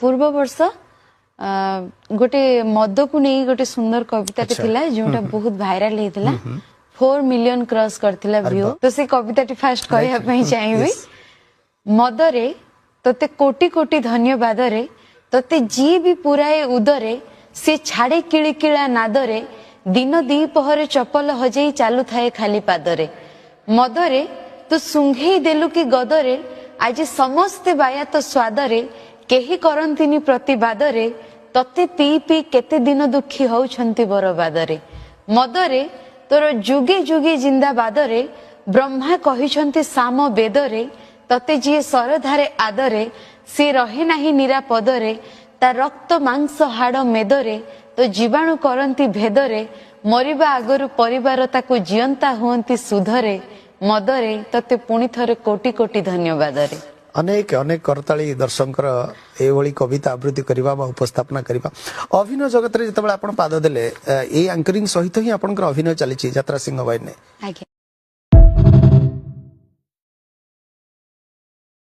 पूर्व वर्ष गोटे मद को नहीं गोटे सुंदर कविता थिला जोटा बहुत भाइराल हेतिला 4 मिलियन क्रॉस करथिला व्यू तो से कविता फास्ट कहया पई चाहिबी मदरे तते कोटि कोटि धन्यवाद रे तते जी भी पुराए उदरे से छाड़े किलिकिला नादरे दिन दी पहरे चपल हजेई चालू थाए खाली पादरे मदरे तो सुंघेई देलु कि गदरे आज समस्ते बाया तो स्वादरे केही करंतिनी प्रतिवादरे तते पी पी केते दिन दुखी होउछंती बरबादरे मदरे तोर जुगे जुगे जिंदाबादरे ब्रह्मा कहिछंती साम वेदरे तते जी सरधारे आदरे से रहे नाही निरापदरे ता रक्त मांस हाड़ मेदरे तो जीवाणु करंती भेदरे मरिबा आगरु परिवार ताकु जियंता हुअंती सुधरे मदरे तते पुणी थरे कोटि कोटि धन्यवाद रे अनेक अनेक करताली दर्शकर एभली कविता आवृत्ति करबा बा उपस्थापना करबा अभिनय जगत रे जतबेला आपण पाद देले ए एंकरिंग सहित ही आपनकर अभिनय चली छी यात्रा सिंह बाई ने।